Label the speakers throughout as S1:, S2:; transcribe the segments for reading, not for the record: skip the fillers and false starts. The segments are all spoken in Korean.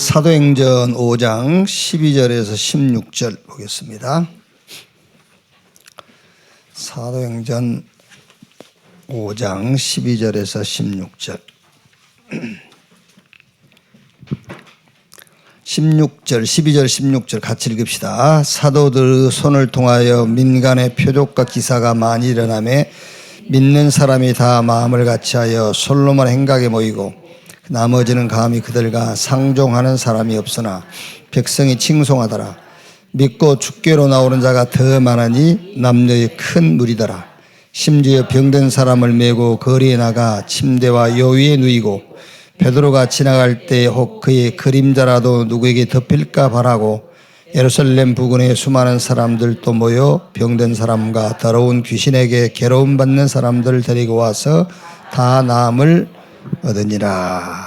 S1: 사도행전 5장 12절에서 16절 보겠습니다. 사도행전 5장 12절에서 16절 12절 16절 같이 읽읍시다. 사도들의 손을 통하여 민간의 표적과 기사가 많이 일어나매 믿는 사람이 다 마음을 같이하여 솔로몬 행각에 모이고 나머지는 감히 그들과 상종하는 사람이 없으나 백성이 칭송하더라. 믿고 주께로 나오는 자가 더 많으니 남녀의 큰 무리더라. 심지어 병든 사람을 메고 거리에 나가 침대와 요 위에 누이고 베드로가 지나갈 때 혹 그의 그림자라도 누구에게 덮일까 바라고 예루살렘 부근에 수많은 사람들도 모여 병든 사람과 더러운 귀신에게 괴로움 받는 사람들을 데리고 와서 다 나음을 얻으니라.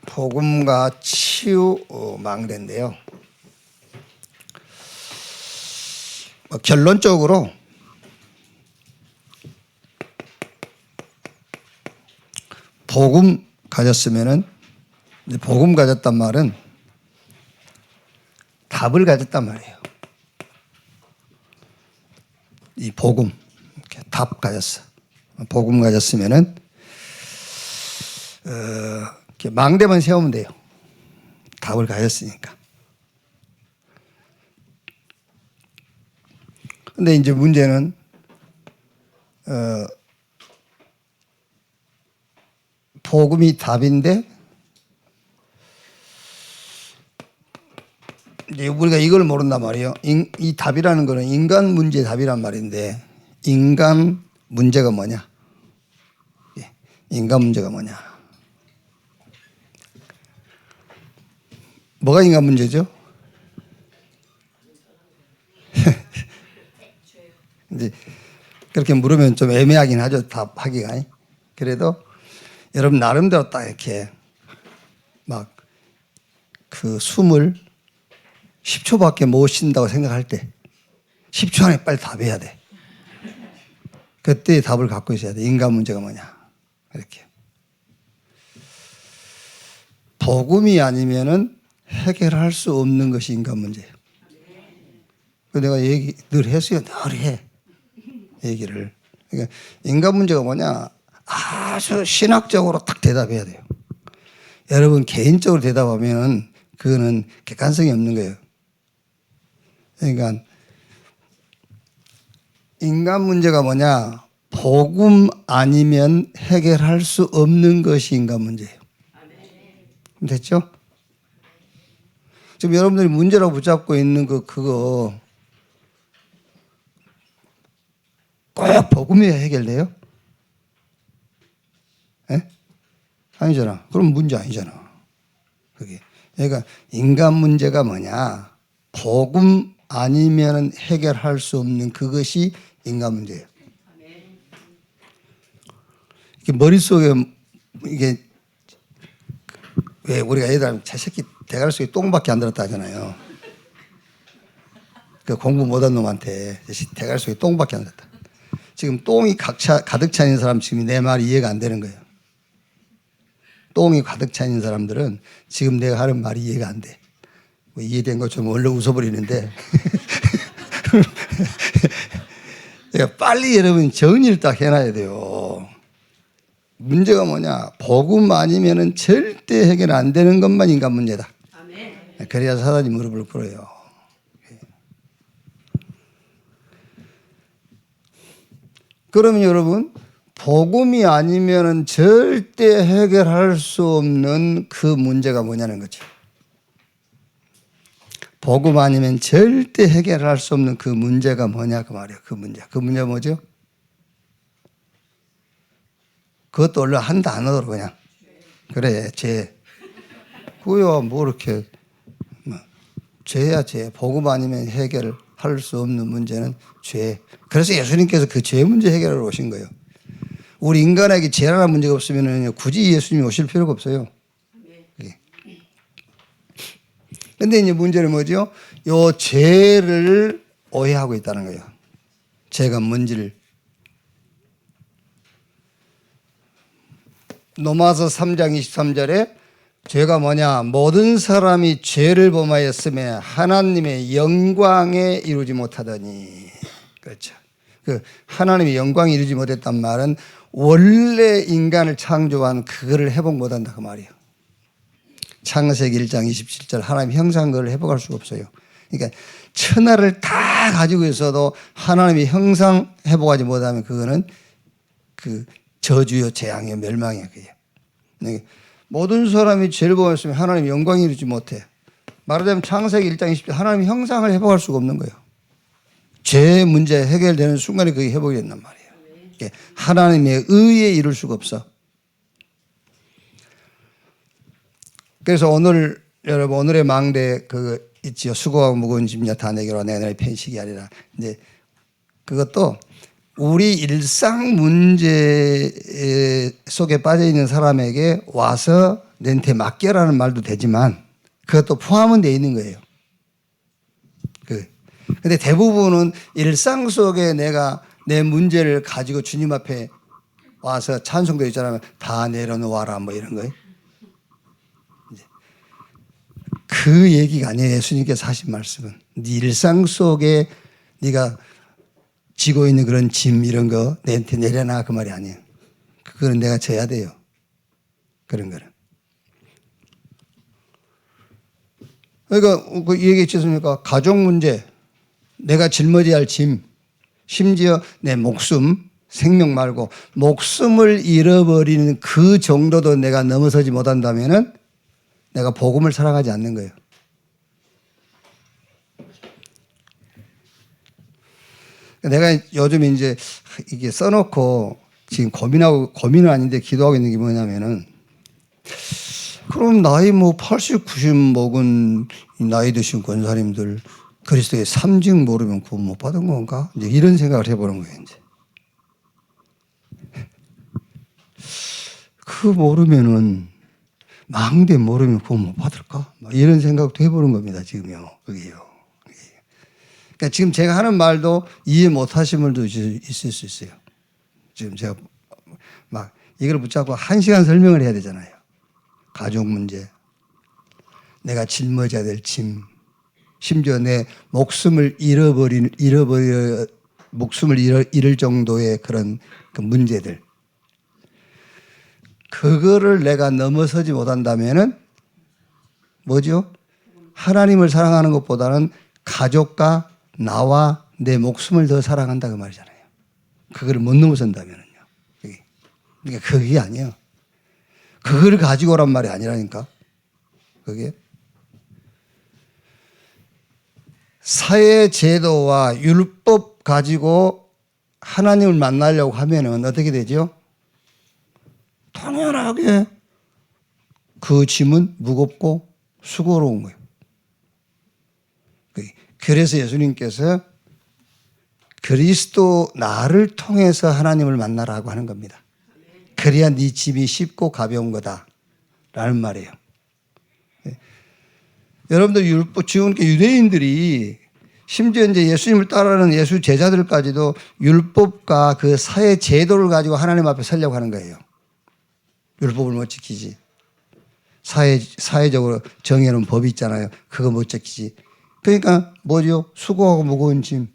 S1: 복음과 치유 망대인데요. 결론적으로 복음 가졌으면은, 복음 가졌단 말은 답을 가졌단 말이에요. 이 복음, 답 가졌어. 복음 가졌으면은 이렇게 망대만 세우면 돼요. 답을 가졌으니까. 근데 이제 문제는 복음이 답인데 이제 우리가 이걸 모른단 말이에요. 이 답이라는 거는 인간 문제의 답이란 말인데, 인간 문제가 뭐냐? 인간 문제가 뭐냐? 뭐가 인간 문제죠? 이제 그렇게 물으면 좀 애매하긴 하죠, 답하기가. 그래도 여러분 나름대로 딱 이렇게 막 그 숨을 10초밖에 못 쉰다고 생각할 때 10초 안에 빨리 답해야 돼. 그때 답을 갖고 있어야 돼. 인간 문제가 뭐냐. 이렇게. 복음이 아니면은 해결할 수 없는 것이 인간 문제예요. 내가 얘기 늘 했어요. 늘 해. 얘기를. 그러니까 인간 문제가 뭐냐. 아주 신학적으로 딱 대답해야 돼요. 여러분 개인적으로 대답하면 그거는 객관성이 없는 거예요. 그러니까 인간 문제가 뭐냐? 복음 아니면 해결할 수 없는 것이 인간 문제예요. 됐죠? 지금 여러분들이 문제라고 붙잡고 있는 그거 꼭 복음이 해결돼요? 예? 아니잖아. 그럼 문제 아니잖아. 그게. 그러니까 인간 문제가 뭐냐? 복음 아니면 해결할 수 없는 그것이 인간 문제예요. 이게 머릿속에 이게 왜 우리가 애들 제 새끼 대가리 속에 똥밖에 안 들었다 하잖아요. 그 공부 못한 놈한테 대가리 속에 똥밖에 안 들었다. 지금 똥이 가득 차 있는 사람 지금 내 말이 이해가 안 되는 거예요. 똥이 가득 차 있는 사람들은 지금 내가 하는 말이 이해가 안 돼. 뭐 이해된 것처럼 얼른 웃어버리는데 빨리 여러분 정리를 딱 해놔야 돼요. 문제가 뭐냐? 복음 아니면은 절대 해결 안 되는 것만 인간 문제다. 아멘. 그래야 사단이 무릎을 꿇어요. 그러면 여러분 복음이 아니면은 절대 해결할 수 없는 그 문제가 뭐냐는 거죠. 복음 아니면 절대 해결할 수 없는 그 문제가 뭐냐 그 말이에요. 그 문제 뭐죠? 그것도 원래 한 단어로 그냥 그래 죄. 그거야 뭐 이렇게 죄야 죄. 복음 아니면 해결할 수 없는 문제는 죄. 그래서 예수님께서 그 죄 문제 해결하러 오신 거예요. 우리 인간에게 죄라는 문제가 없으면 굳이 예수님이 오실 필요가 없어요. 근데 이제 문제는 뭐죠? 요 죄를 오해하고 있다는 거예요. 죄가 뭔지를. 로마서 3장 23절에 죄가 뭐냐? 모든 사람이 죄를 범하였음에 하나님의 영광에 이루지 못하더니. 그렇죠. 그 하나님의 영광에 이루지 못했단 말은 원래 인간을 창조한 그거를 회복 못한다 그 말이에요. 창세기 1장 27절 하나님 형상 그걸 회복할 수가 없어요. 그러니까 천하를 다 가지고 있어도 하나님의 형상 회복하지 못하면 그거는 그 저주요 재앙이요 멸망이에요. 그게. 모든 사람이 죄를 범했으면 하나님의 영광이 이루지 못해. 말하자면 창세기 1장 20절 하나님의 형상을 회복할 수가 없는 거예요. 죄 문제 해결되는 순간에 그게 회복이 된단 말이에요. 하나님의 의에 이룰 수가 없어. 그래서 오늘 여러분 오늘의 망대 그거 있지요. 수고하고 무거운 짐 다 내게로 내 너의 편식이 아니라. 이제 그것도 우리 일상 문제 속에 빠져 있는 사람에게 와서 너한테 맡겨라는 말도 되지만 그것도 포함은 되어 있는 거예요. 근데 대부분은 일상 속에 내가 내 문제를 가지고 주님 앞에 와서 찬송도 있잖아요. 다 내려놓아라 뭐 이런 거예요. 그 얘기가 아니에요. 예수님께서 하신 말씀은. 네 일상 속에 네가 지고 있는 그런 짐 이런 거 내한테 내려놔 그 말이 아니에요. 그거는 내가 져야 돼요. 그런 거는. 그러니까 그 얘기했지 않습니까? 가족 문제, 내가 짊어져야 할 짐, 심지어 내 목숨, 생명 말고 목숨을 잃어버리는 그 정도도 내가 넘어서지 못한다면은 내가 복음을 사랑하지 않는 거예요. 내가 요즘 이제 이게 써놓고 지금 고민은 아닌데 기도하고 있는 게 뭐냐면은 그럼 나이 뭐 80, 90 먹은 나이 드신 권사님들 그리스도의 삼직 모르면 구원 못 받은 건가? 이제 이런 생각을 해보는 거예요, 이제. 그 모르면은 망대 모르면 구원 못 받을까? 이런 생각도 해보는 겁니다, 지금요. 그게요. 그러니까 지금 제가 하는 말도 이해 못 하신 분도 있을 수 있어요. 지금 제가 막 이걸 붙잡고 1시간 설명을 해야 되잖아요. 가족 문제, 내가 짊어져야 될 짐, 심지어 내 목숨을 잃을 정도의 그런 그 문제들. 그거를 내가 넘어서지 못한다면은 뭐죠? 하나님을 사랑하는 것보다는 가족과 나와 내 목숨을 더 사랑한다 그 말이잖아요. 그거를 못 넘어선다면은요. 그러니까 그게 아니에요. 그걸 가지고 오란 말이 아니라니까. 그게 사회 제도와 율법 가지고 하나님을 만나려고 하면은 어떻게 되죠? 당연하게 그 짐은 무겁고 수고로운 거예요. 그래서 예수님께서 그리스도 나를 통해서 하나님을 만나라고 하는 겁니다. 그래야 네 짐이 쉽고 가벼운 거다라는 말이에요. 여러분들 율법 지금 유대인들이 심지어 이제 예수님을 따르는 예수 제자들까지도 율법과 그 사회 제도를 가지고 하나님 앞에 서려고 하는 거예요. 율법을 못 지키지. 사회적으로 정해놓은 법이 있잖아요. 그거 못 지키지. 그러니까 뭐죠? 수고하고 무거운 짐.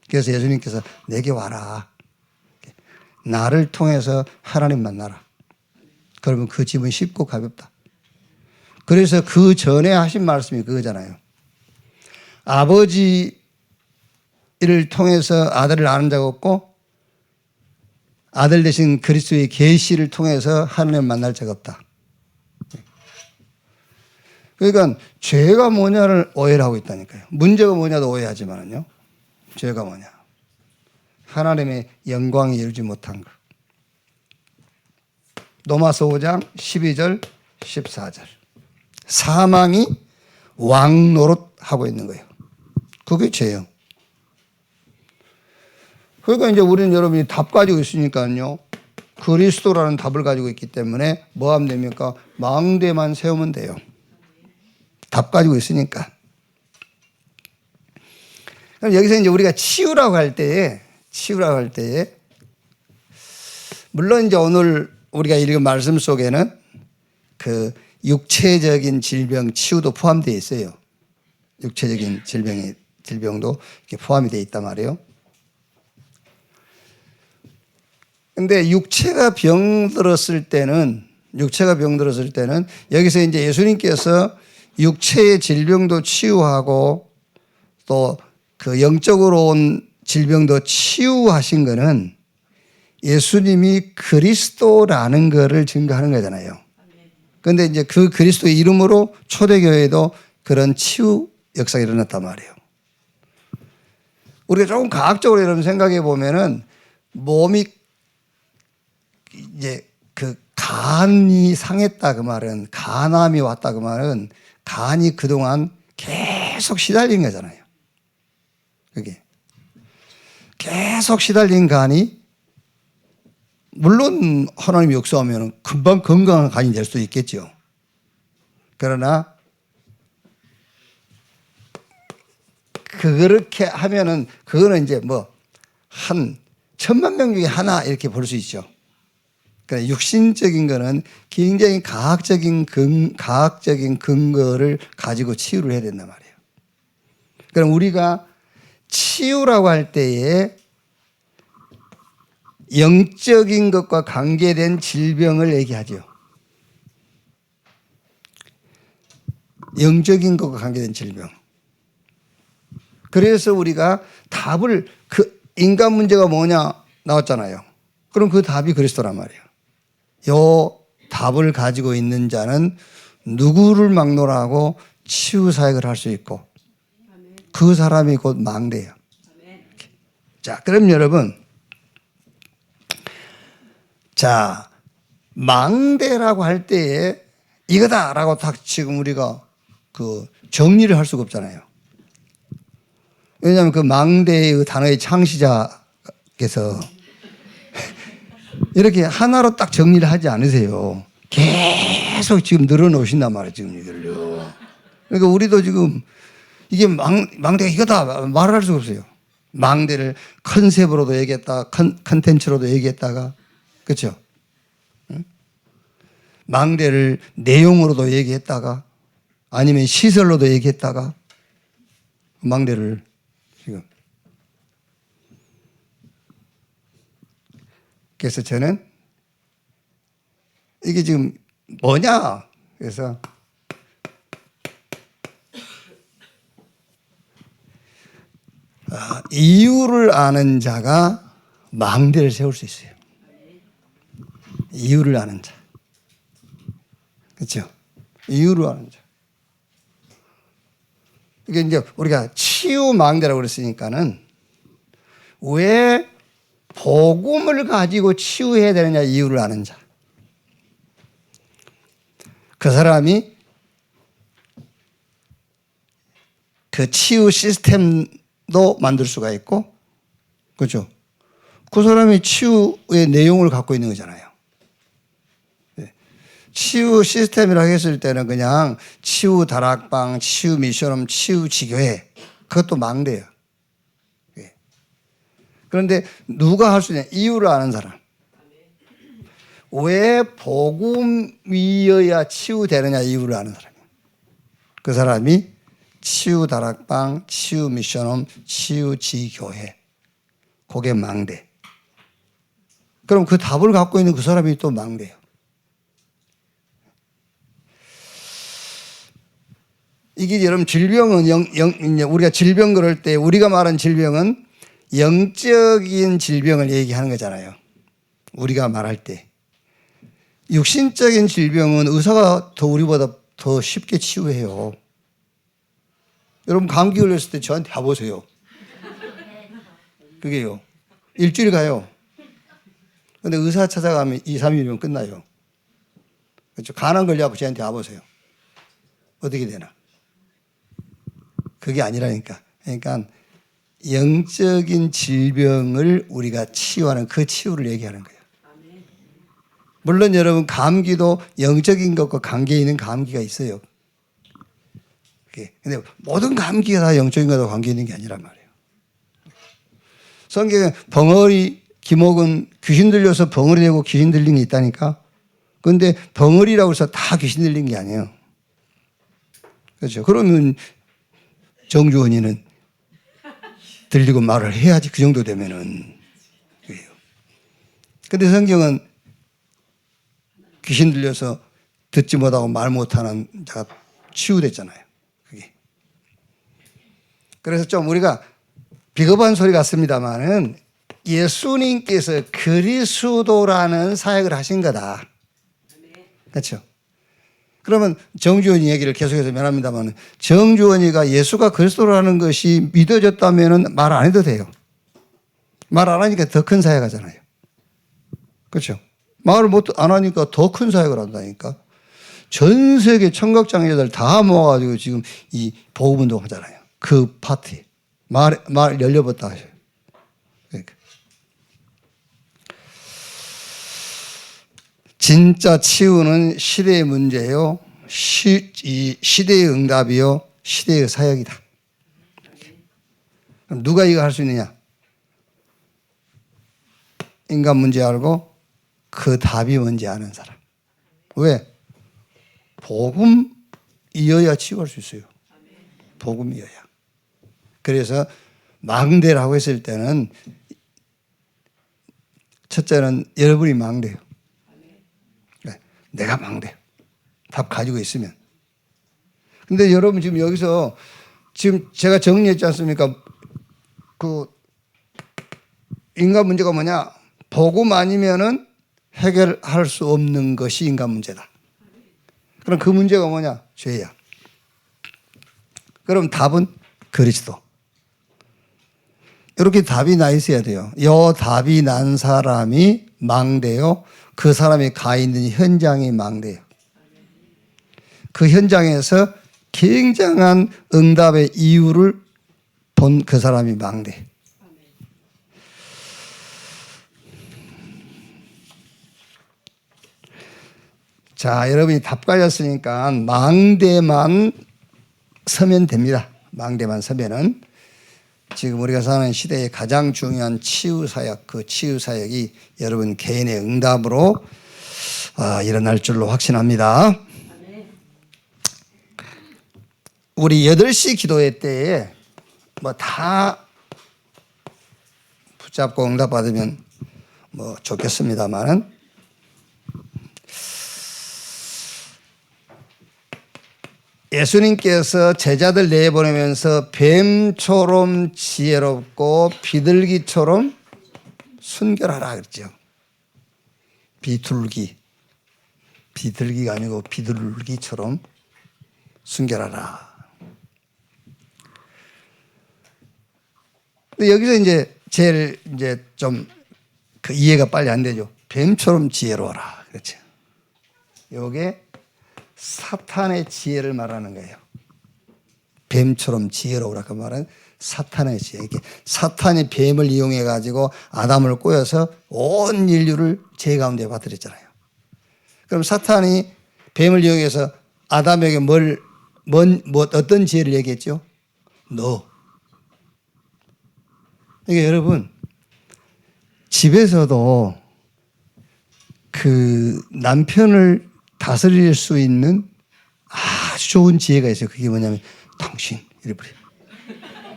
S1: 그래서 예수님께서 내게 와라. 나를 통해서 하나님 만나라. 그러면 그 짐은 쉽고 가볍다. 그래서 그 전에 하신 말씀이 그거잖아요. 아버지를 통해서 아들을 아는 자가 없고 아들 대신 그리스도의 계시를 통해서 하나님을 만날 자가 없다. 그러니까 죄가 뭐냐를 오해를 하고 있다니까요. 문제가 뭐냐도 오해하지만요. 죄가 뭐냐. 하나님의 영광이 이루지 못한 것. 로마서 5장 12절 14절. 사망이 왕 노릇하고 있는 거예요. 그게 죄예요. 그러니까 이제 우리는 여러분이 답 가지고 있으니까요. 그리스도라는 답을 가지고 있기 때문에 뭐 하면 됩니까? 망대만 세우면 돼요. 답 가지고 있으니까. 그럼 여기서 이제 우리가 치유라고 할 때에 물론 이제 오늘 우리가 읽은 말씀 속에는 그 육체적인 질병 치유도 포함되어 있어요. 육체적인 질병도 이렇게 포함이 되어 있단 말이에요. 근데 육체가 병들었을 때는 여기서 이제 예수님께서 육체의 질병도 치유하고 또 그 영적으로 온 질병도 치유하신 거는 예수님이 그리스도라는 것을 증거하는 거잖아요. 그런데 이제 그 그리스도의 이름으로 초대교회에도 그런 치유 역사가 일어났단 말이에요. 우리가 조금 과학적으로 여러분 생각해 보면은 몸이 이제 그 간이 상했다 그 말은, 간암이 왔다 그 말은 간이 그동안 계속 시달린 거잖아요. 그게 계속 시달린 간이 물론 하나님이 역사하면 금방 건강한 간이 될 수도 있겠죠. 그러나 그렇게 하면은 그거는 이제 뭐 한 1000만 명 중에 하나 이렇게 볼 수 있죠. 그러니까 육신적인 거는 굉장히 과학적인 근거를 가지고 치유를 해야 된단 말이에요. 그럼 우리가 치유라고 할 때에 영적인 것과 관계된 질병을 얘기하죠. 영적인 것과 관계된 질병. 그래서 우리가 답을 그 인간 문제가 뭐냐 나왔잖아요. 그럼 그 답이 그리스도란 말이에요. 요 답을 가지고 있는 자는 누구를 막론하고 치유 사역을 할 수 있고 그 사람이 곧 망대예요. 자, 그럼 여러분, 자, 망대라고 할 때에 이거다라고 딱 지금 우리가 그 정리를 할 수가 없잖아요. 왜냐하면 그 망대의 그 단어의 창시자께서 이렇게 하나로 딱 정리를 하지 않으세요. 계속 지금 늘어놓으신단 말이에요, 지금 이걸요. 그러니까 우리도 지금 이게 망대가 이거다 말할 수가 없어요. 망대를 컨셉으로도 얘기했다가 컨텐츠로도 얘기했다가 그렇죠? 응? 망대를 내용으로도 얘기했다가 아니면 시설로도 얘기했다가 망대를 지금 그래서 저는 이게 지금 뭐냐 그래서 이유를 아는 자가 망대를 세울 수 있어요. 이유를 아는 자. 그렇죠? 이유를 아는 자. 이게 이제 우리가 치유 망대라고 그랬으니까는 왜 복음을 가지고 치유해야 되느냐 이유를 아는 자. 그 사람이 그 치유 시스템도 만들 수가 있고, 그렇죠? 그 사람이 치유의 내용을 갖고 있는 거잖아요. 치유 시스템이라고 했을 때는 그냥 치유 다락방, 치유 미션홈, 치유 지교회 그것도 망대예요. 그런데 누가 할 수 있냐? 이유를 아는 사람. 왜 복음이어야 치유되느냐 이유를 아는 사람이에요. 그 사람이 치유 다락방, 치유 미션홈, 치유 지교회 그게 망대. 그럼 그 답을 갖고 있는 그 사람이 또 망대예요. 이게 여러분 질병은 우리가 질병 그럴 때 우리가 말한 질병은 영적인 질병을 얘기하는 거잖아요. 우리가 말할 때 육신적인 질병은 의사가 더 우리보다 더 쉽게 치유해요. 여러분 감기 걸렸을 때 저한테 와보세요. 그게요. 일주일 가요. 근데 의사 찾아가면 2, 3일이면 끝나요. 그렇죠. 간암 걸려갖고 저한테 와보세요. 어떻게 되나? 그게 아니라니까. 그러니까 영적인 질병을 우리가 치유하는 그 치유를 얘기하는 거예요. 물론 여러분 감기도 영적인 것과 관계 있는 감기가 있어요. 근데 모든 감기가 다 영적인 것과 관계 있는 게 아니란 말이에요. 성경에 벙어리, 기목은 귀신 들려서 벙어리 되고 귀신 들린 게 있다니까. 그런데 벙어리라고 해서 다 귀신 들린 게 아니에요. 그렇죠. 그러면 정주원이는 들리고 말을 해야지. 그 정도 되면은. 근데 성경은 귀신 들려서 듣지 못하고 말 못하는 자가 치유됐잖아요. 그게. 그래서 좀 우리가 비겁한 소리 같습니다만은 예수님께서 그리스도라는 사역을 하신 거다. 그렇죠. 그러면 정주원이 얘기를 계속해서 면합니다만 정주원이가 예수가 그리스도라는 것이 믿어졌다면 말 안 해도 돼요. 말 안 하니까 더 큰 사역하잖아요. 그렇죠. 말을 안 하니까 더 큰 사역을 한다니까. 전 세계 청각장애자들 다 모아가지고 지금 이 복음운동 하잖아요. 그 파티. 말 열려봤다 하셔요. 그러니까. 진짜 치유는 시대의 문제요. 이 시대의 응답이요. 시대의 사역이다. 그럼 누가 이거 할 수 있느냐? 인간 문제 알고 그 답이 뭔지 아는 사람. 왜? 복음이어야 치유할 수 있어요. 복음이어야. 그래서 망대라고 했을 때는 첫째는 여러분이 망대요. 내가 망대요. 답 가지고 있으면. 근데 여러분 지금 여기서 지금 제가 정리했지 않습니까? 그 인간 문제가 뭐냐? 복음 아니면은 해결할 수 없는 것이 인간 문제다. 그럼 그 문제가 뭐냐? 죄야. 그럼 답은 그리스도. 이렇게 답이 나 있어야 돼요. 요 답이 난 사람이 망대요. 그 사람이 가 있는 현장이 망대요. 그 현장에서 굉장한 응답의 이유를 본 그 사람이 망대. 자, 여러분이 답 가졌으니까 망대만 서면 됩니다. 망대만 서면은 지금 우리가 사는 시대의 가장 중요한 치유사역, 그 치유사역이 여러분 개인의 응답으로 일어날 줄로 확신합니다. 우리 8시 기도회 때에 뭐 다 붙잡고 응답받으면 뭐 좋겠습니다만은 예수님께서 제자들 내보내면서 뱀처럼 지혜롭고 비둘기처럼 순결하라 그랬죠. 비둘기가 아니고 비둘기처럼 순결하라. 근데 여기서 이제 제일 이제 좀 그 이해가 빨리 안 되죠. 뱀처럼 지혜로워라. 그렇죠. 요게 사탄의 지혜를 말하는 거예요. 뱀처럼 지혜로우라 그 말은 사탄의 지혜. 이렇게 사탄이 뱀을 이용해 가지고 아담을 꼬여서 온 인류를 죄 가운데 빠뜨렸잖아요. 그럼 사탄이 뱀을 이용해서 아담에게 어떤 지혜를 얘기했죠? 너. 이게 여러분 집에서도 그 남편을 다스릴 수 있는 아주 좋은 지혜가 있어요. 그게 뭐냐면 당신 이래버려.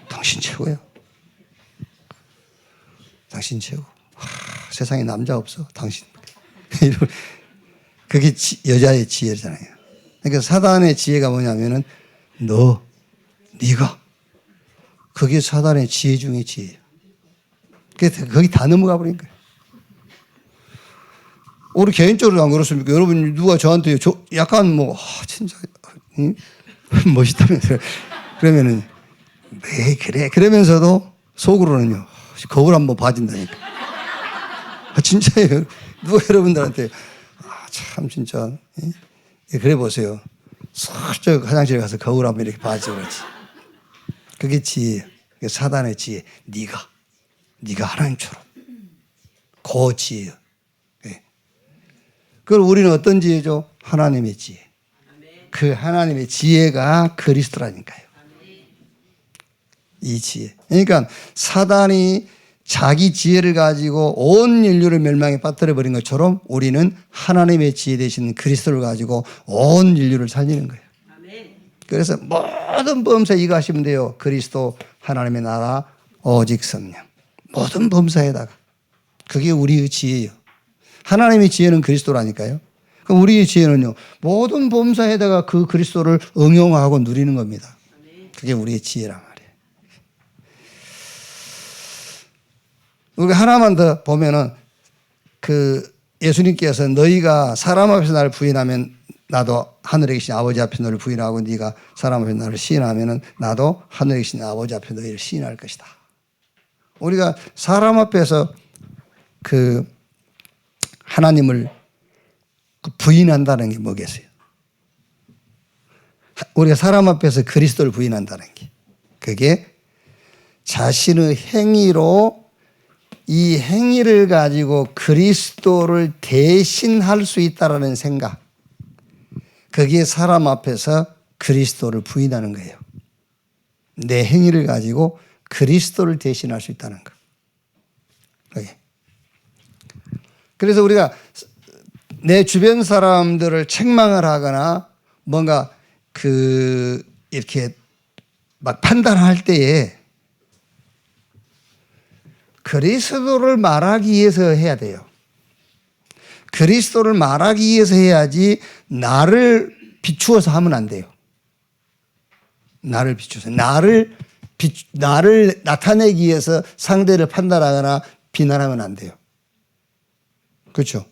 S1: 당신 최고야. 당신 최고. 세상에 남자 없어. 당신. 그게 여자의 지혜잖아요. 그러니까 사단의 지혜가 뭐냐면은 네가. 그게 사단의 지혜 중에 지혜예요. 그래서 거기 다 넘어가 버린 거예요. 우리 개인적으로 안 그렇습니까? 여러분 누가 저한테 약간 진짜 멋있다면서요. 그러면은 왜 그래? 그러면서도 속으로는요. 거울 한번 봐준다니까. 진짜예요. 누가 여러분들한테 참 진짜 그래 보세요. 슬쩍 화장실에 가서 거울 한번 이렇게 봐줘 그렇지. 그게 지혜예요. 그게 사단의 지혜. 네가 하나님처럼 그 지혜예요. 그걸 우리는 어떤 지혜죠? 하나님의 지혜. 그 하나님의 지혜가 그리스도라니까요. 이 지혜. 그러니까 사단이 자기 지혜를 가지고 온 인류를 멸망에 빠뜨려 버린 것처럼 우리는 하나님의 지혜 되신 그리스도를 가지고 온 인류를 살리는 거예요. 그래서 모든 범사에 이거 하시면 돼요. 그리스도, 하나님의 나라, 오직 성령. 모든 범사에다가. 그게 우리의 지혜예요. 하나님의 지혜는 그리스도라니까요. 그럼 우리의 지혜는요, 모든 범사에다가 그 그리스도를 응용하고 누리는 겁니다. 그게 우리의 지혜란 말이에요. 우리가 하나만 더 보면은 그 예수님께서 너희가 사람 앞에서 나를 부인하면 나도 하늘에 계신 아버지 앞에 너를 부인하고 네가 사람 앞에 나를 시인하면은 나도 하늘에 계신 아버지 앞에 너희를 시인할 것이다. 우리가 사람 앞에서 그 하나님을 부인한다는 게 뭐겠어요? 우리가 사람 앞에서 그리스도를 부인한다는 게 그게 자신의 행위로 이 행위를 가지고 그리스도를 대신할 수 있다라는 생각. 그게 사람 앞에서 그리스도를 부인하는 거예요. 내 행위를 가지고 그리스도를 대신할 수 있다는 거. 그게. 그래서 우리가 내 주변 사람들을 책망을 하거나 뭔가 이렇게 막 판단할 때에 그리스도를 말하기 위해서 해야 돼요. 그리스도를 말하기 위해서 해야지 나를 비추어서 하면 안 돼요. 나를 비추어서. 나를 나타내기 위해서 상대를 판단하거나 비난하면 안 돼요. 그렇죠?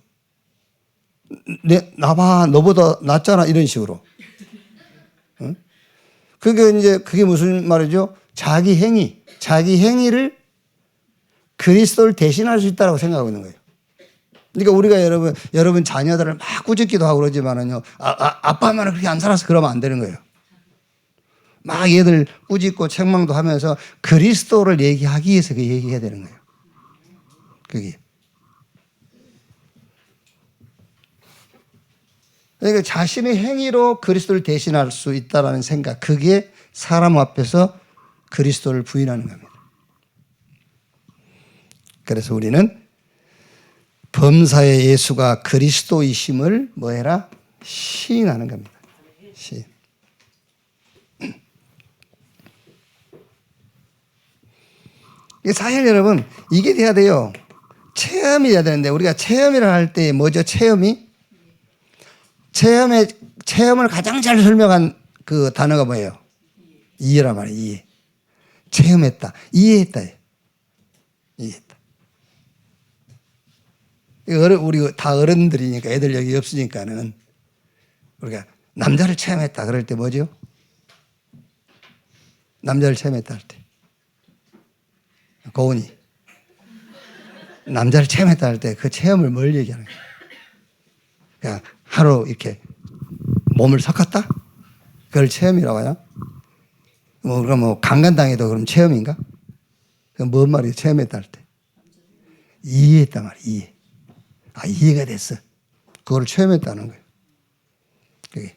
S1: 나봐, 너보다 낫잖아. 이런 식으로. 응? 그게 무슨 말이죠? 자기 행위를 그리스도를 대신할 수 있다고 생각하고 있는 거예요. 그러니까 우리가 여러분 자녀들을 막 꾸짖기도 하고 그러지만은요, 아빠만은 그렇게 안 살아서 그러면 안 되는 거예요. 막 얘들 꾸짖고 책망도 하면서 그리스도를 얘기하기 위해서 그 얘기해야 되는 거예요. 그게. 그러니까 자신의 행위로 그리스도를 대신할 수 있다라는 생각, 그게 사람 앞에서 그리스도를 부인하는 겁니다. 그래서 우리는 범사의 예수가 그리스도이심을 뭐해라? 시인하는 겁니다. 시인. 사실 여러분, 이게 돼야 돼요. 체험이 돼야 되는데, 우리가 체험이라 할 때 뭐죠? 체험을 가장 잘 설명한 그 단어가 뭐예요? 이해란 말이에요. 이해. 체험했다. 이해했다. 이해했다. 우리 다 어른들이니까 애들 여기 없으니까는 우리가 남자를 체험했다 그럴 때 뭐죠? 남자를 체험했다 할 때. 고은이. 남자를 체험했다 할 때 그 체험을 뭘 얘기하는 거야? 그냥 하루 이렇게 몸을 섞었다? 그걸 체험이라고 하냐? 그럼 강간당해도 그럼 체험인가? 그럼 뭔 말이에요? 체험했다 할 때. 이해했단 말이야, 이해. 이해가 됐어. 그걸 체험했다는 거예요. 그게.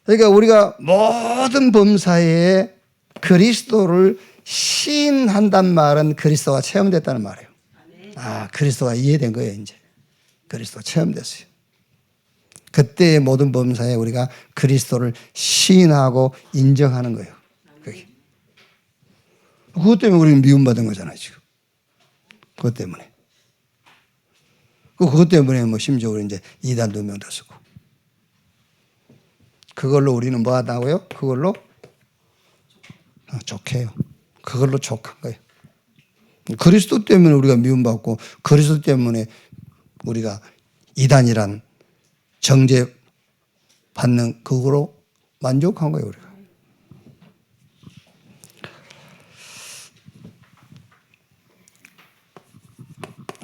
S1: 그러니까 우리가 모든 범사에 그리스도를 시인한단 말은 그리스도가 체험됐다는 말이에요. 그리스도가 이해된 거예요, 이제. 그리스도가 체험됐어요. 그때의 모든 범사에 우리가 그리스도를 시인하고 인정하는 거예요. 그게. 그것 때문에 우리는 미움받은 거잖아요, 지금. 그것 때문에. 그것 때문에 심지어 우리 이제 이단 2명도 쓰고. 그걸로 우리는 뭐 하다고요? 그걸로 족해요. 그걸로 족한 거예요. 그리스도 때문에 우리가 미움받고 그리스도 때문에 우리가 이단이란 정죄 받는 그거로 만족한 거예요, 우리가.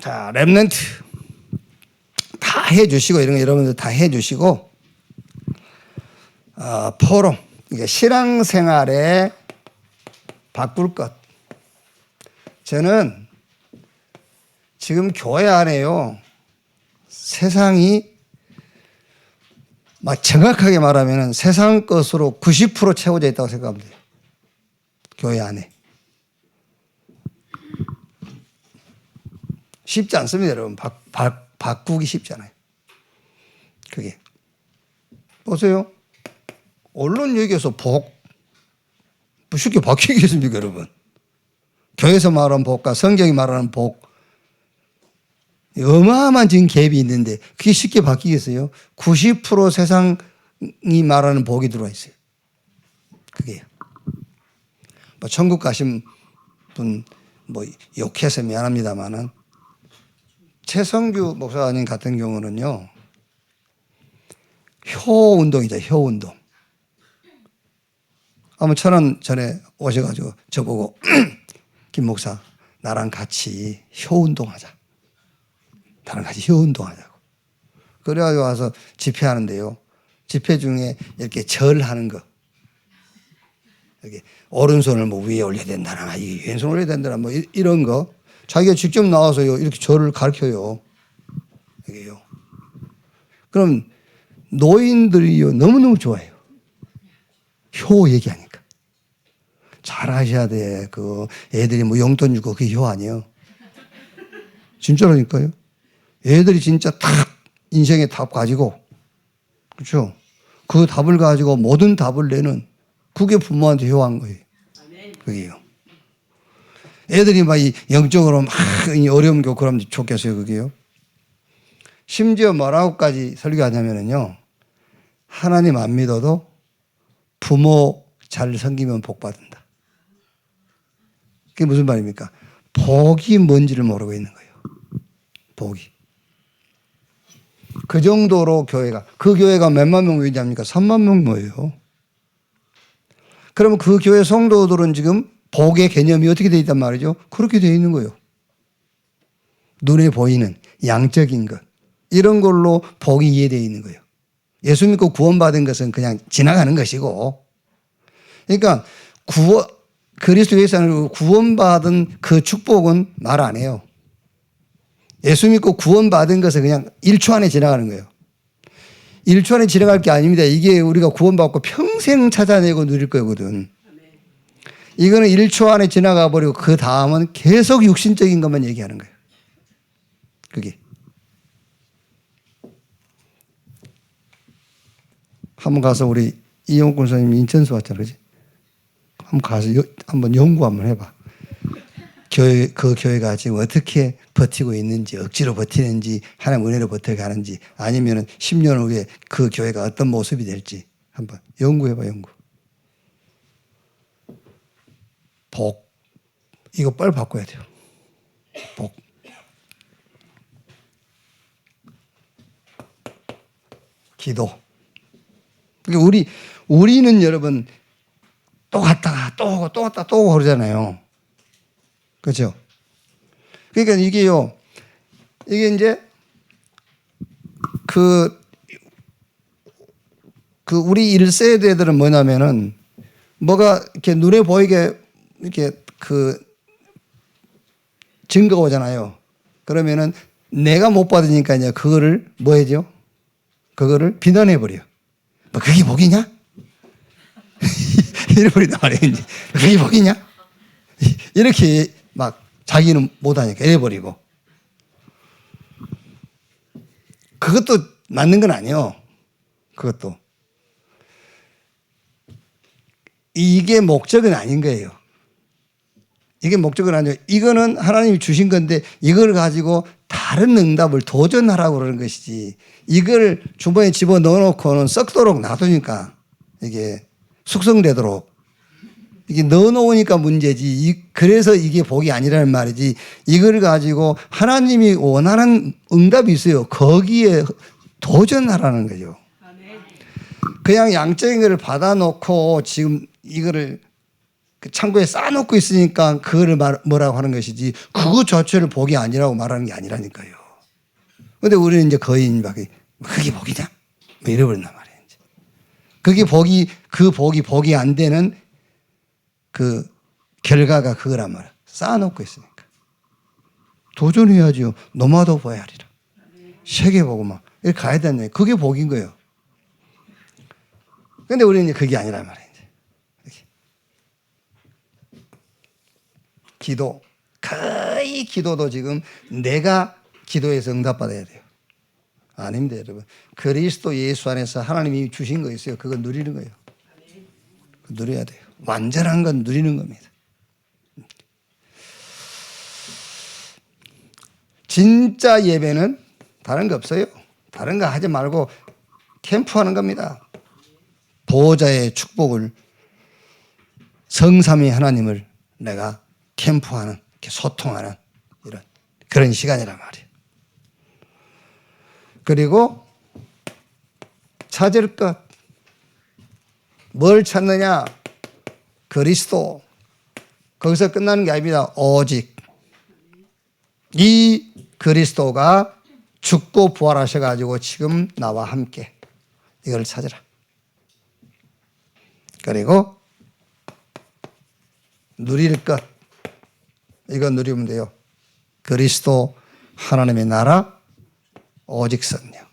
S1: 자, 렘넌트 다 해주시고 이런 거 여러분들 다 해주시고 포럼, 그러니까 신앙생활에 바꿀 것. 저는 지금 교회 안에요, 세상이 막 정확하게 말하면 세상 것으로 90% 채워져 있다고 생각합니다. 교회 안에. 쉽지 않습니다, 여러분. 바꾸기 쉽잖아요. 그게. 보세요. 언론 얘기에서 복, 뭐 쉽게 바뀌겠습니까, 여러분? 교회에서 말하는 복과 성경이 말하는 복, 어마어마한 지금 갭이 있는데 그게 쉽게 바뀌겠어요? 90% 세상이 말하는 복이 들어와 있어요. 그게요. 뭐 천국 가신 분 뭐 욕해서 미안합니다만은 최성규 목사님 같은 경우는요, 효 운동이죠, 효 운동. 아마 천안 전에 오셔가지고 저보고 김 목사 나랑 같이 효 운동하자. 나랑 같이 효 운동하자고. 그래가지고 와서 집회하는데요. 집회 중에 이렇게 절하는 거. 이렇게 오른손을 뭐 위에 올려야 된다나, 왼손 올려야 된다나, 뭐 이런 거. 자기가 직접 나와서요, 이렇게 절을 가르쳐요. 이게요. 그럼 노인들이요, 너무너무 좋아해요. 효 얘기하니까. 잘하셔야 돼. 그 애들이 뭐 용돈 주고 그게 효 아니에요. 진짜라니까요. 애들이 진짜 딱 인생의 답 가지고, 그렇죠? 그 답을 가지고 모든 답을 내는 그게 부모한테 효한 거예요. 그게요. 애들이 막 영적으로 막 어려움 겪고 그러면 좋겠어요, 그게요. 심지어 뭐라고까지 설교하냐면요, 하나님 안 믿어도 부모 잘 섬기면 복 받는다. 그게 무슨 말입니까? 복이 뭔지를 모르고 있는 거예요. 복이. 그 정도로 그 교회가 몇만 명 위대합니까? 3만 명 뭐예요? 그러면 그 교회 성도들은 지금 복의 개념이 어떻게 되어 있단 말이죠? 그렇게 되어 있는 거예요. 눈에 보이는 양적인 것. 이런 걸로 복이 이해되어 있는 거예요. 예수 믿고 구원받은 것은 그냥 지나가는 것이고, 그러니까 그리스도에서 구원받은 그 축복은 말 안 해요. 예수 믿고 구원받은 것은 그냥 1초 안에 지나가는 거예요. 1초 안에 지나갈 게 아닙니다. 이게 우리가 구원받고 평생 찾아내고 누릴 거거든. 이거는 1초 안에 지나가 버리고 그 다음은 계속 육신적인 것만 얘기하는 거예요. 그게. 한번 가서 우리 이용권 선생님 인천수 왔잖아, 그지? 한번 가서 한번 연구 한번 해봐. 그 교회가 지금 어떻게 버티고 있는지, 억지로 버티는지, 하나님 은혜로 버텨가는지, 아니면 10년 후에 그 교회가 어떤 모습이 될지 한번 연구해봐, 연구. 복. 이거 빨리 바꿔야 돼요. 복. 기도. 그러니까 우리는 여러분 또 갔다가 또 오고 또 갔다가 또 오고 그러잖아요. 그렇죠? 그러니까 이게 이제 우리 1세대들은 뭐냐면은 뭐가 이렇게 눈에 보이게 이렇게 증거가 오잖아요. 그러면은 내가 못 받으니까 이제 그거를 뭐 해죠? 그거를 비난해버려. 뭐 그게 복이냐? 이래버린단 말이에요. 그게 복이냐? 이렇게 막 자기는 못하니까 이래버리고. 그것도 맞는 건 아니에요. 그것도. 이게 목적은 아닌 거예요. 이게 목적은 아니에요. 이거는 하나님이 주신 건데 이걸 가지고 다른 응답을 도전하라고 그러는 것이지, 이걸 주머니에 집어넣어놓고는 썩도록 놔두니까 이게 숙성되도록 이게 넣어놓으니까 문제지, 그래서 이게 복이 아니라는 말이지, 이걸 가지고 하나님이 원하는 응답이 있어요. 거기에 도전하라는 거죠. 그냥 양적인 것을 받아놓고 지금 이거를 창고에 쌓아놓고 있으니까 그거를 뭐라고 하는 것이지, 그거 자체를 복이 아니라고 말하는 게 아니라니까요. 근데 우리는 이제 거의 그게 복이냐? 뭐 이래버린단 말이에요. 이제. 그 복이 안 되는 그 결과가 그거란 말이야. 쌓아놓고 있으니까. 도전해야죠. 노마도 보아야 하리라. 세계 보고 막 이렇게 가야 되는, 그게 복인 거예요. 근데 우리는 그게 아니란 말이에요. 기도, 거의 기도도 지금 내가 기도해서 응답받아야 돼요. 아닙니다, 여러분. 그리스도 예수 안에서 하나님이 주신 거 있어요. 그거 누리는 거예요. 누려야 돼요. 완전한 건 누리는 겁니다. 진짜 예배는 다른 거 없어요. 다른 거 하지 말고 캠프하는 겁니다. 보호자의 축복을, 성삼위 하나님을 내가 캠프하는, 이렇게 소통하는 이런 그런 시간이란 말이에요. 그리고 찾을 것, 뭘 찾느냐? 그리스도. 거기서 끝나는 게 아닙니다. 오직 이 그리스도가 죽고 부활하셔가지고 지금 나와 함께 이걸 찾으라. 그리고 누릴 것, 이거 누리면 돼요. 그리스도, 하나님의 나라, 오직 성령.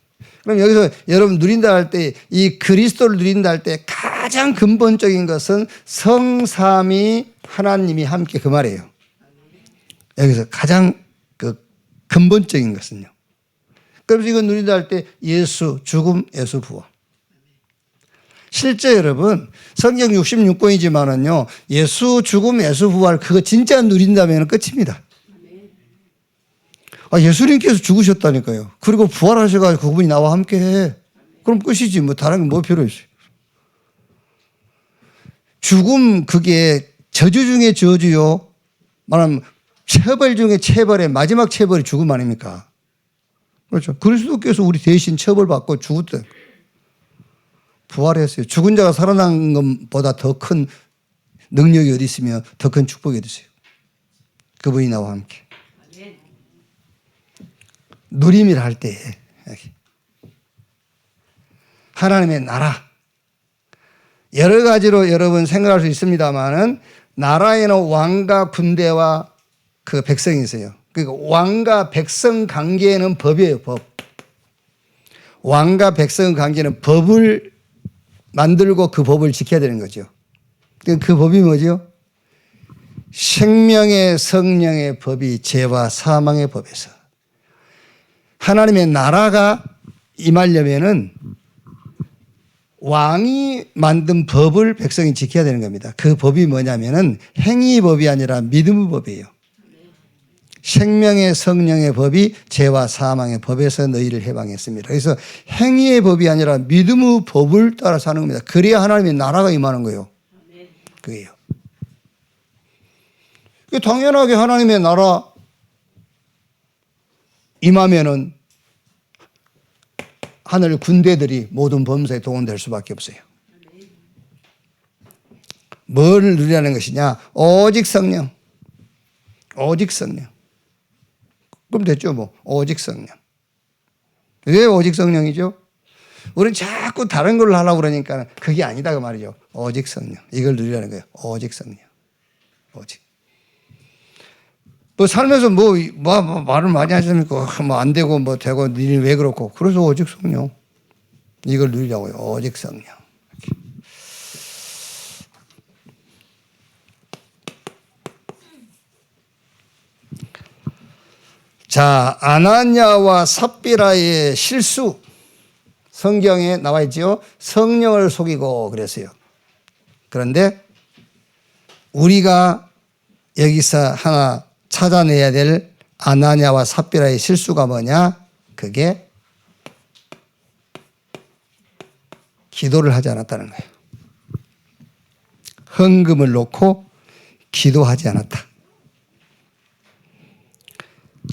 S1: 그럼 여기서 여러분 누린다 할 때, 이 그리스도를 누린다 할 때 가장 근본적인 것은 성삼위 하나님이 함께, 그 말이에요. 여기서 가장 그 근본적인 것은요. 그래서 이거 누린다 할 때 예수 죽음, 예수 부활. 실제 여러분 성경 66권이지만은요, 예수 죽음, 예수 부활 그거 진짜 누린다면 끝입니다. 예수님께서 죽으셨다니까요. 그리고 부활하셔가지고 그분이 나와 함께 해. 그럼 끝이지. 뭐 다른 게 뭐 필요 있어요. 죽음, 그게 저주 중에 저주요. 말하면 처벌 중에 처벌의 마지막 처벌이 죽음 아닙니까? 그렇죠. 그리스도께서 우리 대신 처벌받고 죽었대. 부활했어요. 죽은 자가 살아난 것보다 더 큰 능력이 어디 있으며 더 큰 축복이 어디 있어요. 그분이 나와 함께. 누림이라 할 때 하나님의 나라, 여러 가지로 여러분 생각할 수 있습니다만은 나라에는 왕과 군대와 그 백성이 있어요. 그러니까 왕과 백성 관계에는 법이에요. 법. 왕과 백성 관계는 법을 만들고 그 법을 지켜야 되는 거죠. 그 법이 뭐죠? 생명의 성령의 법이 죄와 사망의 법에서 하나님의 나라가 임하려면은 왕이 만든 법을 백성이 지켜야 되는 겁니다. 그 법이 뭐냐면은 행위법이 아니라 믿음의 법이에요. 생명의 성령의 법이 죄와 사망의 법에서 너희를 해방했습니다. 그래서 행위의 법이 아니라 믿음의 법을 따라 사는 겁니다. 그래야 하나님의 나라가 임하는 거예요. 그게요. 당연하게 하나님의 나라 임하면은 하늘 군대들이 모든 범사에 동원될 수밖에 없어요. 뭘 누리라는 것이냐? 오직 성령. 오직 성령. 그럼 됐죠, 뭐. 오직 성령. 왜 오직 성령이죠? 우리는 자꾸 다른 걸로 하려고 그러니까 그게 아니다, 그 말이죠. 오직 성령. 이걸 누리라는 거예요. 오직 성령. 오직. 뭐 살면서 말을 많이 하십니까? 뭐 안 되고 뭐 되고 니는 왜 그렇고. 그래서 오직 성령. 이걸 누리라고요. 오직 성령. 자, 아나니아와 삽비라의 실수. 성경에 나와 있죠. 성령을 속이고 그랬어요. 그런데 우리가 여기서 하나 찾아내야 될 아나니아와 삽비라의 실수가 뭐냐? 그게 기도를 하지 않았다는 거예요. 헌금을 놓고 기도하지 않았다.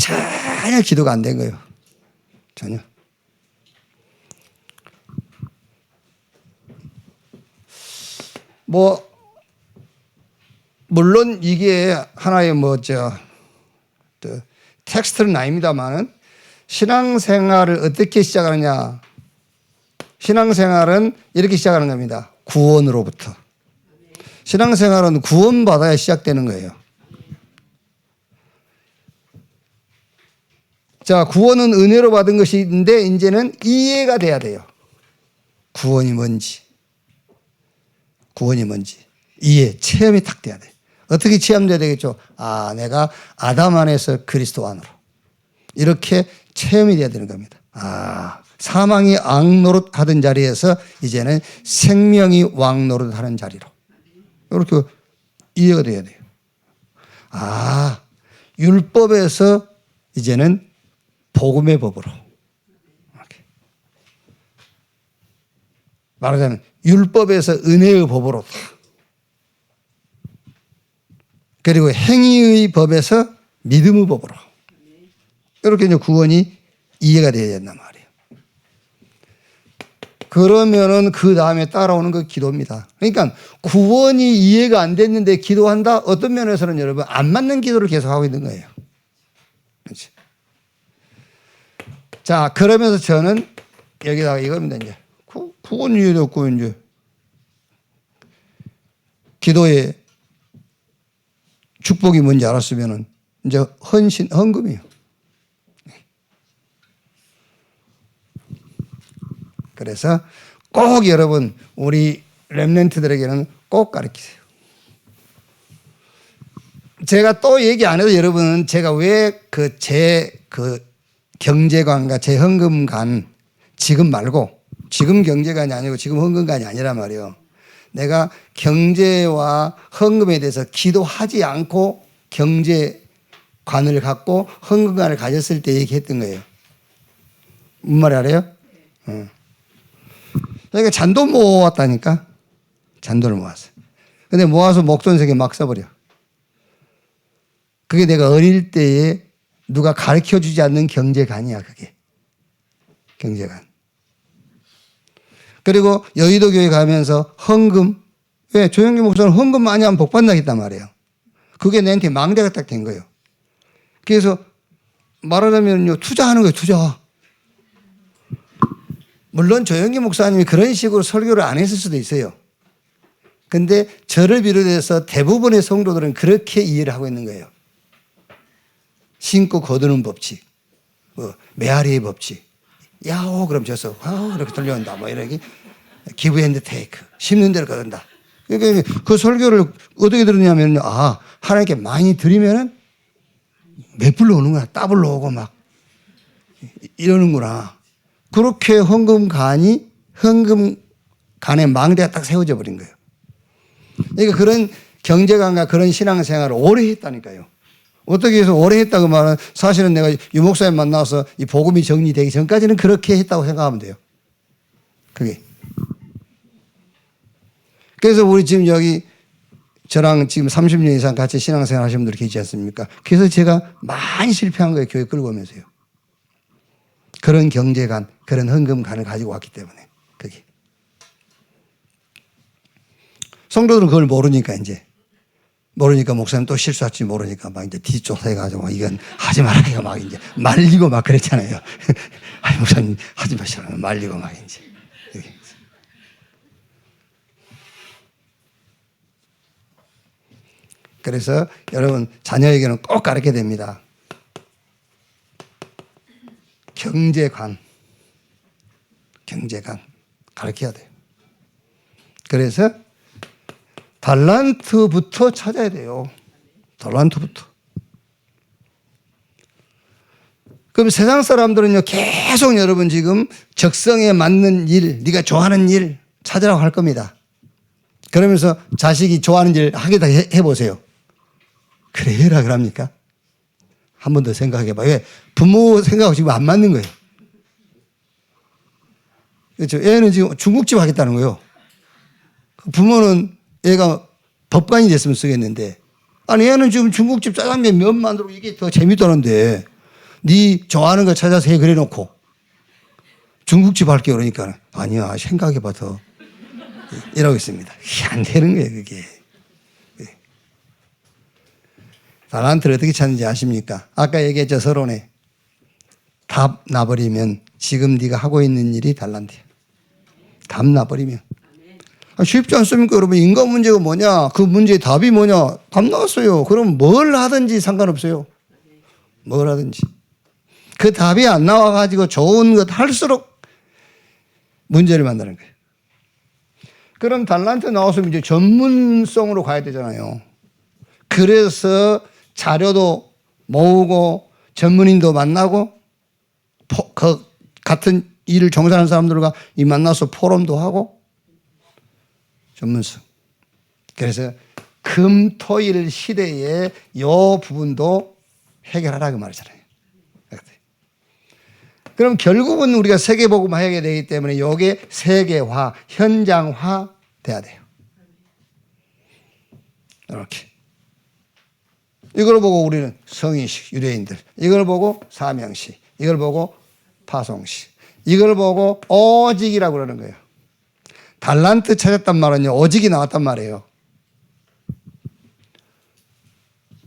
S1: 전혀 기도가 안 된 거예요. 전혀. 물론 이게 하나의 텍스트는 아닙니다만은 신앙생활을 어떻게 시작하느냐. 신앙생활은 이렇게 시작하는 겁니다. 구원으로부터. 신앙생활은 구원받아야 시작되는 거예요. 자, 구원은 은혜로 받은 것인데 이제는 이해가 돼야 돼요. 구원이 뭔지. 구원이 뭔지. 이해, 체험이 딱 돼야 돼. 어떻게 체험돼야 되겠죠? 아, 내가 아담 안에서 그리스도 안으로. 이렇게 체험이 돼야 되는 겁니다. 아, 사망이 왕노릇 하던 자리에서 이제는 생명이 왕노릇 하는 자리로. 이렇게 이해가 돼야 돼요. 아, 율법에서 이제는 복음의 법으로. 이렇게. 말하자면 율법에서 은혜의 법으로. 그리고 행위의 법에서 믿음의 법으로. 이렇게 이제 구원이 이해가 되어야 된단 말이에요. 그러면은 그 다음에 따라오는 그 기도입니다. 그러니까 구원이 이해가 안 됐는데 기도한다? 어떤 면에서는 여러분 안 맞는 기도를 계속하고 있는 거예요. 그렇지? 자, 그러면서 저는 여기다가 이겁니다. 이제 구원 이해됐고 이제 기도의 축복이 뭔지 알았으면은 이제 헌금이에요. 그래서 꼭 여러분 우리 렘넌트들에게는 꼭 가르치세요. 제가 또 얘기 안 해도 여러분은 제가 왜 제 경제관과 제 헌금관 지금 말고 지금 경제관이 아니고 지금 헌금관이 아니란 말이에요. 내가 경제와 헌금에 대해서 기도하지 않고 경제관을 갖고 헌금관을 가졌을 때 얘기했던 거예요. 무슨 말이 알아요? 그러니까 잔도 모았다니까. 잔도를 모았어요. 근데 모아서 목돈세계 막 써버려. 그게 내가 어릴 때에 누가 가르쳐 주지 않는 경제관이야, 그게. 경제관. 그리고 여의도 교회 가면서 헌금. 왜? 조영기 목사는 헌금 많이 하면 복 받는다고 했단 말이에요. 그게 내한테 망대가 딱 된 거예요. 그래서 말하자면요, 투자하는 거예요, 투자. 물론 조영기 목사님이 그런 식으로 설교를 안 했을 수도 있어요. 근데 저를 비롯해서 대부분의 성도들은 그렇게 이해를 하고 있는 거예요. 신고 거두는 법칙, 메아리의 법칙. 야호, 그럼 져서, 와우, 이렇게 돌려온다. 뭐, 이렇게. 기브 앤드 테이크. 심는 대로 거둔다. 그러니까 그 설교를 어떻게 들었냐면, 아, 하나님께 많이 드리면은 몇 불로 오는구나. 따블로 오고 막. 이러는구나. 그렇게 헌금간의 망대가 딱 세워져 버린 거예요. 그러니까 그런 경제관과 그런 신앙생활을 오래 했다니까요. 어떻게 해서 오래 했다고 말은 사실은 내가 유 목사님 만나서 이 복음이 정리되기 전까지는 그렇게 했다고 생각하면 돼요. 그게. 그래서 우리 지금 여기 저랑 지금 30년 이상 같이 신앙생활 하시는 분들이 계시지 않습니까? 그래서 제가 많이 실패한 거예요. 교회 끌고 오면서요. 그런 경제관, 그런 헌금관을 가지고 왔기 때문에. 그게. 성도들은 그걸 모르니까 이제. 모르니까 목사님 또 실수할지 모르니까 막 이제 뒤쫓아가지고 이건 하지 말아요. 막 이제 말리고 막 그랬잖아요. 아니, 목사님 하지 마시라고 말리고 막 이제. 그래서 여러분 자녀에게는 꼭 가르쳐야 됩니다. 경제관 가르쳐야 돼요. 그래서 달란트부터 찾아야 돼요. 달란트부터. 그럼 세상 사람들은요, 계속 여러분 지금 적성에 맞는 일, 네가 좋아하는 일 찾으라고 할 겁니다. 그러면서 자식이 좋아하는 일 하게 다 해보세요. 그래, 해라 그럽니까? 한 번 더 생각해봐. 왜? 부모 생각하고 지금 안 맞는 거예요. 그렇죠. 애는 지금 중국집 하겠다는 거예요. 부모는 애가 법관이 됐으면 쓰겠는데, 아니 애는 지금 중국집 짜장면 면 만들고 이게 더 재밌다는데 네 좋아하는 거 찾아서 해 그래 놓고 중국집 할게 그러니까 아니야 생각해봐 더 이러고 있습니다. 안 되는 거예요 그게. 달란트를 어떻게 찾는지 아십니까? 아까 얘기했죠 서론에 답 나버리면 지금 네가 하고 있는 일이 달란트야. 답 나버리면. 쉽지 않습니까 여러분? 인간 문제가 뭐냐? 그 문제의 답이 뭐냐? 답 나왔어요. 그럼 뭘 하든지 상관없어요. 뭘 하든지. 그 답이 안 나와가지고 좋은 것 할수록 문제를 만드는 거예요. 그럼 달란트 나왔으면 이제 전문성으로 가야 되잖아요. 그래서 자료도 모으고 전문인도 만나고 그 같은 일을 종사하는 사람들과 만나서 포럼도 하고 전문성. 그래서 금토일 시대에 이 부분도 해결하라 그 말이잖아요. 그럼 결국은 우리가 세계복음 하게 되기 때문에 이게 세계화, 현장화 돼야 돼요. 이렇게. 이걸 보고 우리는 성인식, 유대인들. 이걸 보고 사명식. 이걸 보고 파송식. 이걸 보고 오직이라고 그러는 거예요. 달란트 찾았단 말은요, 오직이 나왔단 말이에요.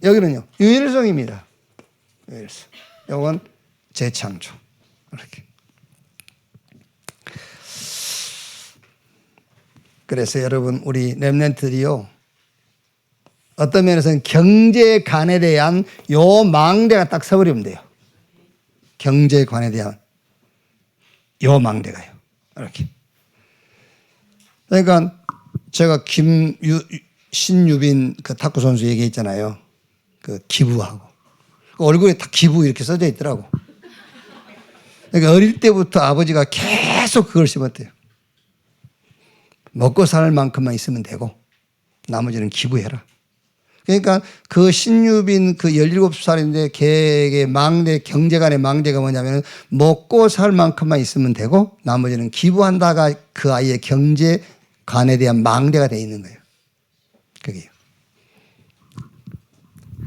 S1: 여기는요, 유일성입니다. 유일성. 이건 재창조. 이렇게. 그래서 여러분, 우리 렘넌트들이요, 어떤 면에서는 경제관에 대한 요 망대가 딱 서버리면 돼요. 경제관에 대한 요 망대가요. 이렇게. 그러니까 제가 신유빈 그 탁구 선수 얘기했잖아요. 그 기부하고. 그 얼굴에 다 기부 이렇게 써져 있더라고. 그러니까 어릴 때부터 아버지가 계속 그걸 심었대요. 먹고 살 만큼만 있으면 되고 나머지는 기부해라. 그러니까 그 신유빈 그 17살인데 걔의 망대, 경제관의 망대가 뭐냐면 먹고 살 만큼만 있으면 되고 나머지는 기부한다가 그 아이의 경제관에 대한 망대가 되어 있는 거예요. 그게요.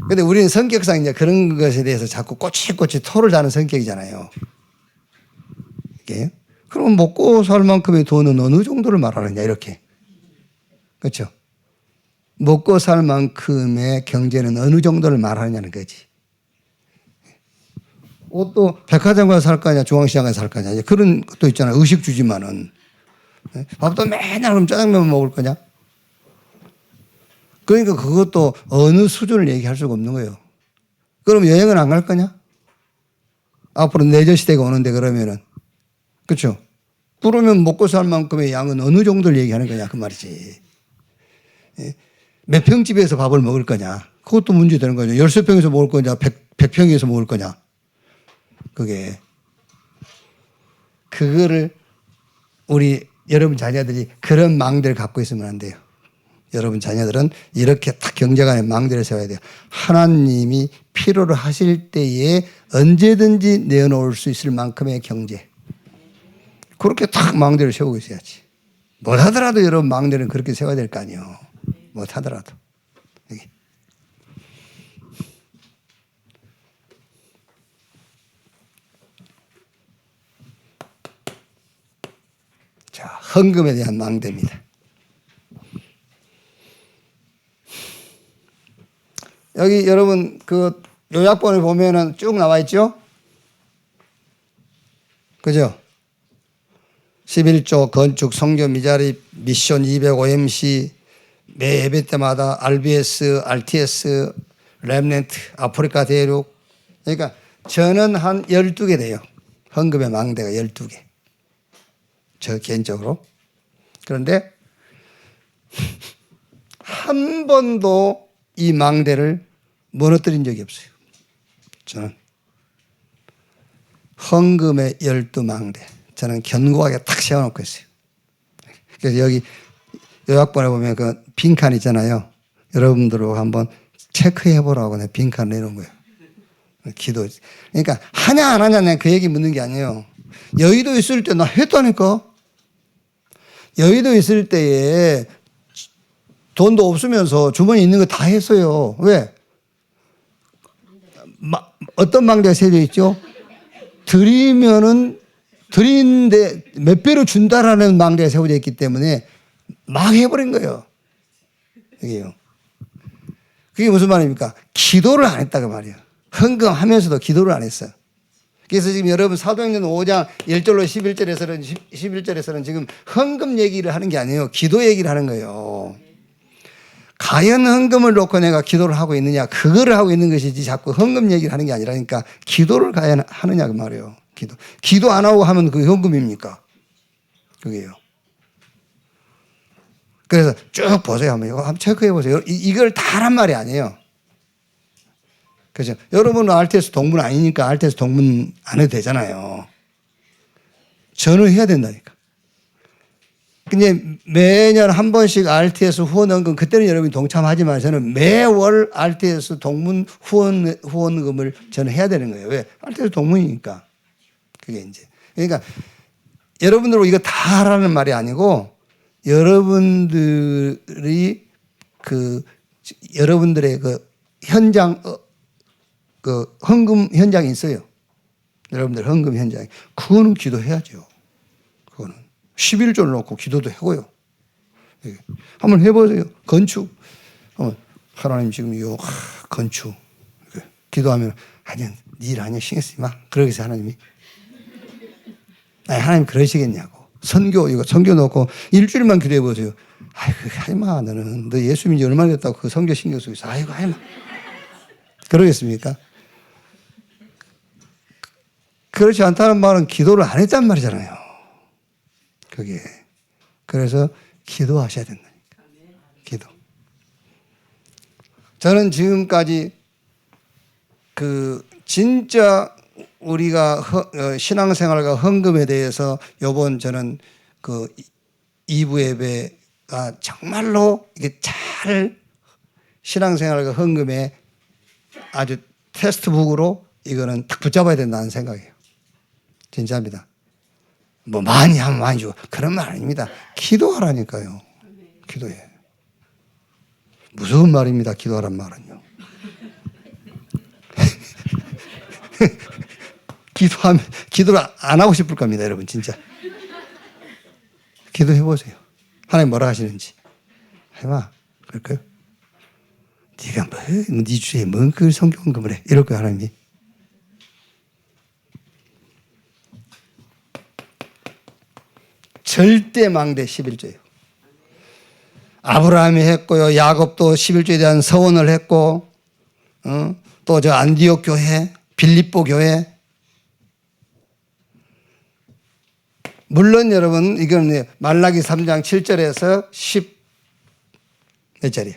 S1: 근데 우리는 성격상 이제 그런 것에 대해서 자꾸 꼬치꼬치 토를 다는 성격이잖아요. 이게. 그럼 먹고 살 만큼의 돈은 어느 정도를 말하느냐, 이렇게. 그렇죠? 먹고 살 만큼의 경제는 어느 정도를 말하느냐는 거지. 옷도 백화점 가서 살 거냐, 중앙시장 가서 살 거냐. 그런 것도 있잖아요. 의식 주지만은. 밥도 맨날 그럼 짜장면 먹을 거냐? 그러니까 그것도 어느 수준을 얘기할 수가 없는 거예요. 그럼 여행은 안 갈 거냐? 앞으로 내전 시대가 오는데 그러면은. 그렇죠? 그러면 먹고 살 만큼의 양은 어느 정도를 얘기하는 거냐 그 말이지. 몇 평집에서 밥을 먹을 거냐. 그것도 문제 되는 거죠. 13평에서 먹을 거냐 100평에서 먹을 거냐. 그게. 그거를 우리 여러분 자녀들이 그런 망대를 갖고 있으면 안 돼요. 여러분 자녀들은 이렇게 딱 경제관의 망대를 세워야 돼요. 하나님이 필요로 하실 때에 언제든지 내어놓을 수 있을 만큼의 경제. 그렇게 딱 망대를 세우고 있어야지. 못하더라도 여러분 망대는 그렇게 세워야 될 거 아니에요. 못하더라도. 여기. 자, 헌금에 대한 망대입니다. 여기 여러분 그 요약본을 보면은 쭉 나와 있죠? 그죠? 11조, 건축, 성교, 미자립, 미션 205MC, 매 예배 때마다 RBS, RTS, 렘넌트, 아프리카 대륙. 그러니까 저는 한 12개 돼요. 헌금의 망대가 12개. 저 개인적으로. 그런데 한 번도 이 망대를 무너뜨린 적이 없어요. 저는 헌금의 12망대. 저는 견고하게 탁 세워놓고 있어요. 그래서 여기 요약본에 보면 그 빈칸 있잖아요. 여러분들하고 한번 체크해 보라고 내가 빈칸 내놓은 거예요. 기도. 그러니까 하냐 안 하냐 내가 그 얘기 묻는 게 아니에요. 여의도 있을 때 나 했다니까. 여의도 있을 때에 돈도 없으면서 주머니 있는 거 다 했어요. 왜? 어떤 망대가 세져 있죠? 드리면은 드리는데 몇 배로 준다라는 망대가 세워져 있기 때문에 막 해버린 거예요. 이게요. 그게 무슨 말입니까? 기도를 안 했다고 말이에요. 헌금하면서도 기도를 안 했어요. 그래서 지금 여러분 사도행전 5장 1절로 11절에서는 지금 헌금 얘기를 하는 게 아니에요. 기도 얘기를 하는 거예요. 과연 헌금을 놓고 내가 기도를 하고 있느냐, 그거를 하고 있는 것이지 자꾸 헌금 얘기를 하는 게 아니라니까 기도를 과연 하느냐 그 말이에요. 기도 안 하고 하면 그게 헌금입니까? 그게요. 그래서 쭉 보세요. 한번 체크해 보세요. 이걸 다 하란 말이 아니에요. 그죠? 여러분은 RTS 동문 아니니까 RTS 동문 안 해도 되잖아요. 저는 해야 된다니까. 근데 매년 한 번씩 RTS 후원원금, 그때는 여러분이 동참하지만 저는 매월 RTS 동문 후원금을 저는 해야 되는 거예요. 왜? RTS 동문이니까. 그게 이제. 그러니까 여러분들 이거 다 하라는 말이 아니고 여러분들이 여러분들의 현장, 헌금 현장이 있어요. 여러분들 헌금 현장에. 그거는 기도해야죠. 그거는. 11조를 놓고 기도도 하고요. 한번 해보세요. 건축. 하나님 지금 요 건축. 기도하면, 아니, 일 아니야. 신경 쓰지 마. 그러겠어요, 하나님이. 아니, 하나님 그러시겠냐고. 이거 선교 놓고 일주일만 기도해 보세요. 아이고, 하지마. 너는. 너 예수 믿은 지 얼마나 됐다고 그 선교 신경 쓰고 있어. 아이고, 하지마. 그러겠습니까? 그렇지 않다는 말은 기도를 안 했단 말이잖아요. 그게. 그래서 기도하셔야 된다니까. 기도. 저는 지금까지 진짜 우리가 신앙생활과 헌금에 대해서 요번 저는 2부 예배가 정말로 이게 잘 신앙생활과 헌금에 아주 테스트북으로 이거는 딱 붙잡아야 된다는 생각이에요. 진짜입니다. 뭐 많이 하면 많이 주고 그런 말 아닙니다. 기도하라니까요. 기도해. 무서운 말입니다. 기도하란 말은요. 기도를 안 하고 싶을 겁니다. 여러분 진짜. 기도해 보세요. 하나님 뭐라 하시는지. 해봐. 그럴까요? 네가 네 주에 뭔 그 성경금을 해. 이럴 거야 하나님이. 절대 망대 11조예요. 아브라함이 했고요. 야곱도 11조에 대한 서원을 했고, 또 저 안디옥 교회, 빌립보 교회. 물론 여러분 이건 말라기 3장 7절에서 10 몇 절이에요?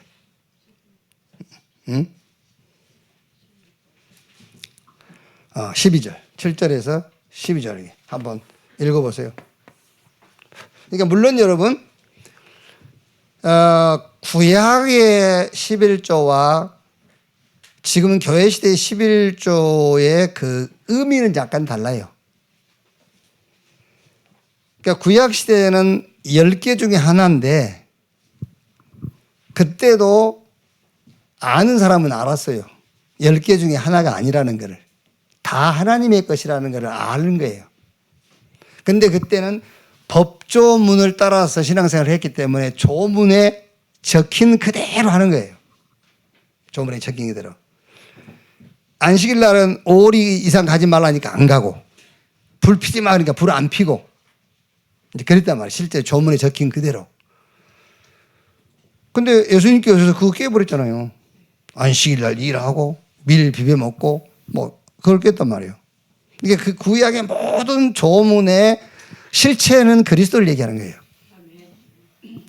S1: 12절. 7절에서 12절. 한번 읽어보세요. 그러니까 물론 여러분 구약의 11조와 지금은 교회 시대의 11조의 그 의미는 약간 달라요. 그러니까 구약 시대에는 10개 중에 하나인데 그때도 아는 사람은 알았어요. 10개 중에 하나가 아니라는 것을. 다 하나님의 것이라는 것을 아는 거예요. 근데 그때는 법조문을 따라서 신앙생활을 했기 때문에 조문에 적힌 그대로 하는 거예요. 조문에 적힌 그대로. 안식일 날은 5일 이상 가지 말라니까 안 가고, 불 피지 마 그러니까 불 안 피고, 이제 그랬단 말이에요. 실제 조문에 적힌 그대로. 근데 예수님께 오셔서 그거 깨버렸잖아요. 안식일 날 일하고, 밀 비벼 먹고, 뭐, 그걸 깼단 말이에요. 이게 그 구약의 모든 조문의 실체는 그리스도를 얘기하는 거예요.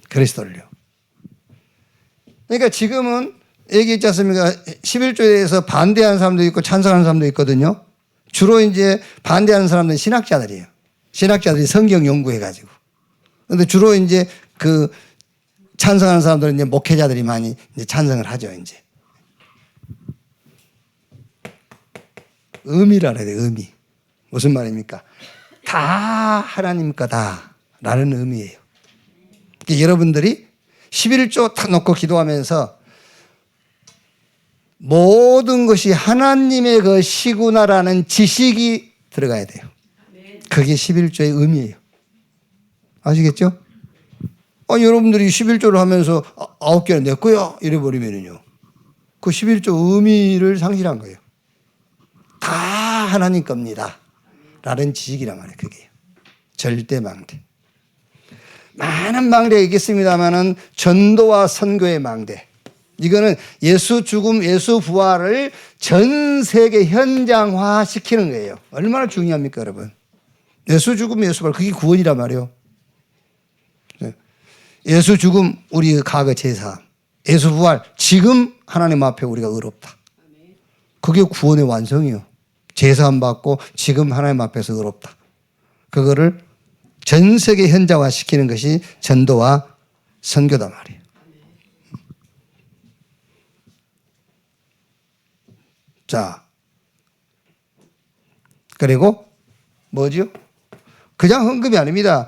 S1: 그리스도를요. 그러니까 지금은 얘기했지 않습니까? 11조에 대해서 반대하는 사람도 있고 찬성하는 사람도 있거든요. 주로 이제 반대하는 사람들은 신학자들이에요. 신학자들이 성경 연구해가지고. 근데 주로 이제 찬성하는 사람들은 이제 목회자들이 많이 이제 찬성을 하죠, 이제. 의미라 해야 돼, 의미. 무슨 말입니까? 다 하나님 거다라는 의미예요. 그러니까 여러분들이 11조 다 놓고 기도하면서 모든 것이 하나님의 것이구나라는 지식이 들어가야 돼요. 그게 11조의 의미예요. 아시겠죠? 여러분들이 11조를 하면서 9개는 내 거야 이래버리면요. 그 11조 의미를 상실한 거예요. 다 하나님 겁니다. 라는 지식이란 말이에요. 그게 절대 망대. 많은 망대가 있겠습니다만은 전도와 선교의 망대. 이거는 예수 죽음, 예수 부활을 전 세계 현장화 시키는 거예요. 얼마나 중요합니까, 여러분? 예수 죽음, 예수 부활, 그게 구원이란 말이에요. 예수 죽음, 우리 과거 제사. 예수 부활, 지금 하나님 앞에 우리가 의롭다. 그게 구원의 완성이에요. 제사함 받고 지금 하나님 앞에서 의롭다. 그거를 전 세계 현장화 시키는 것이 전도와 선교다 말이에요. 자, 그리고 뭐죠? 그냥 헌금이 아닙니다.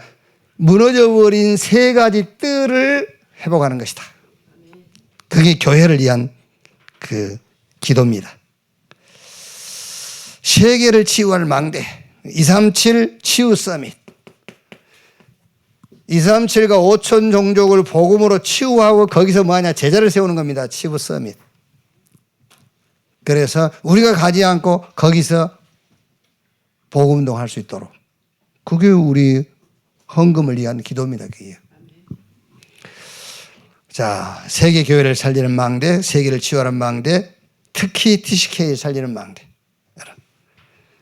S1: 무너져버린 세 가지 뜰을 회복하는 것이다. 그게 교회를 위한 그 기도입니다. 세계를 치유할 망대 237 치유 서밋 237과 5천 종족을 복음으로 치유하고 거기서 뭐하냐 제자를 세우는 겁니다. 치유 서밋. 그래서 우리가 가지 않고 거기서 복음운동할 수 있도록 그게 우리 헌금을 위한 기도입니다. 그게. 자, 세계 교회를 살리는 망대, 세계를 치유하는 망대, 특히 TCK를 살리는 망대.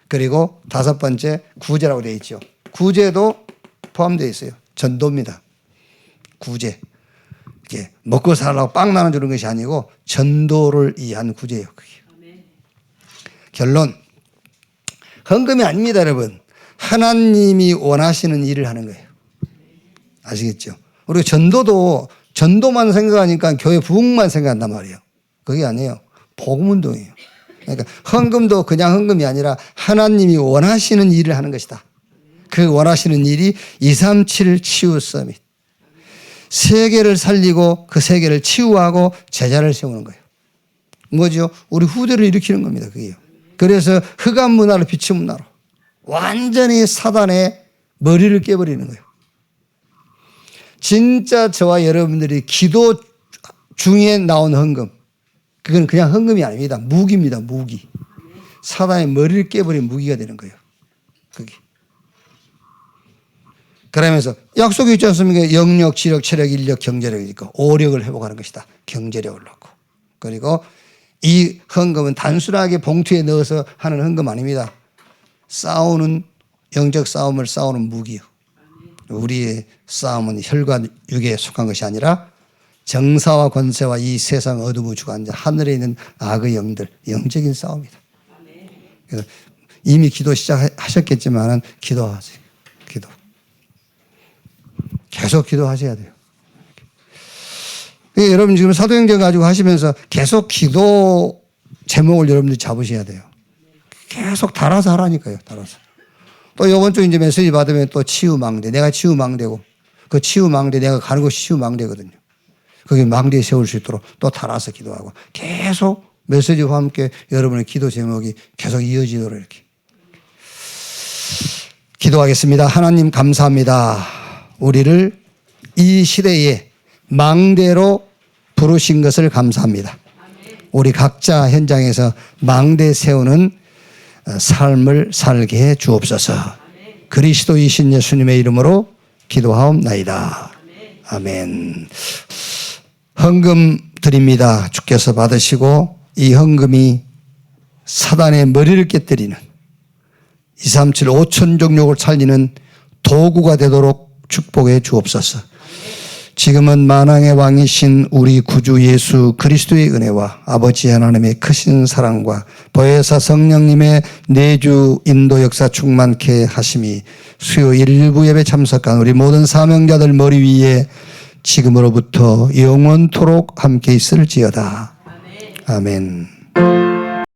S1: 그리고 다섯 번째 구제라고 되어 있죠. 구제도 포함되어 있어요. 전도입니다. 구제. 이게 먹고 살라고 빵 나눠주는 것이 아니고 전도를 위한 구제예요. 그게. 결론. 헌금이 아닙니다, 여러분. 하나님이 원하시는 일을 하는 거예요. 아시겠죠? 우리가 전도만 생각하니까 교회 부흥만 생각한단 말이에요. 그게 아니에요. 복음운동이에요. 그러니까 헌금도 그냥 헌금이 아니라 하나님이 원하시는 일을 하는 것이다. 그 원하시는 일이 237 치유 서밋. 세계를 살리고 그 세계를 치유하고 제자를 세우는 거예요. 뭐죠? 우리 후대를 일으키는 겁니다. 그게요. 그래서 흑암 문화를 빛의 문화로 완전히 사단의 머리를 깨버리는 거예요. 진짜 저와 여러분들이 기도 중에 나온 헌금, 그건 그냥 헌금이 아닙니다. 무기입니다. 무기. 사단의 머리를 깨버린 무기가 되는 거예요. 그게. 그러면서 약속이 있지 않습니까? 영력, 지력, 체력, 인력, 경제력이 있고 오력을 회복하는 것이다. 경제력을 넣고. 그리고 이 헌금은 단순하게 봉투에 넣어서 하는 헌금 아닙니다. 싸우는 영적 싸움을 싸우는 무기요. 우리의 싸움은 혈과 육에 속한 것이 아니라 정사와 권세와 이 세상 어둠의 주관자 하늘에 있는 악의 영들 영적인 싸움이다. 그래서 이미 기도 시작하셨겠지만은 기도하세요. 기도. 계속 기도하셔야 돼요. 여러분 지금 사도행전 가지고 하시면서 계속 기도 제목을 여러분들이 잡으셔야 돼요. 계속 달아서 하라니까요. 달아서. 또 이번 주 이제 메시지 받으면 또 치유망대. 내가 치유망대고 그 치유망대 내가 가는 곳이 치유망대거든요. 거기 망대에 세울 수 있도록 또 달아서 기도하고 계속 메시지와 함께 여러분의 기도 제목이 계속 이어지도록 이렇게. 기도하겠습니다. 하나님 감사합니다. 우리를 이 시대에 망대로 부르신 것을 감사합니다. 우리 각자 현장에서 망대 세우는 삶을 살게 해 주옵소서. 그리스도이신 예수님의 이름으로 기도하옵나이다. 아멘. 헌금 드립니다. 주께서 받으시고 이 헌금이 사단의 머리를 깨뜨리는 237 5천 종족을 살리는 도구가 되도록 축복해 주옵소서. 지금은 만왕의 왕이신 우리 구주 예수 그리스도의 은혜와 아버지 하나님의 크신 사랑과 보혜사 성령님의 내주 인도 역사 충만케 하심이 수요일 일부 예배 참석한 우리 모든 사명자들 머리 위에 지금으로부터 영원토록 함께 있을지어다. 아멘.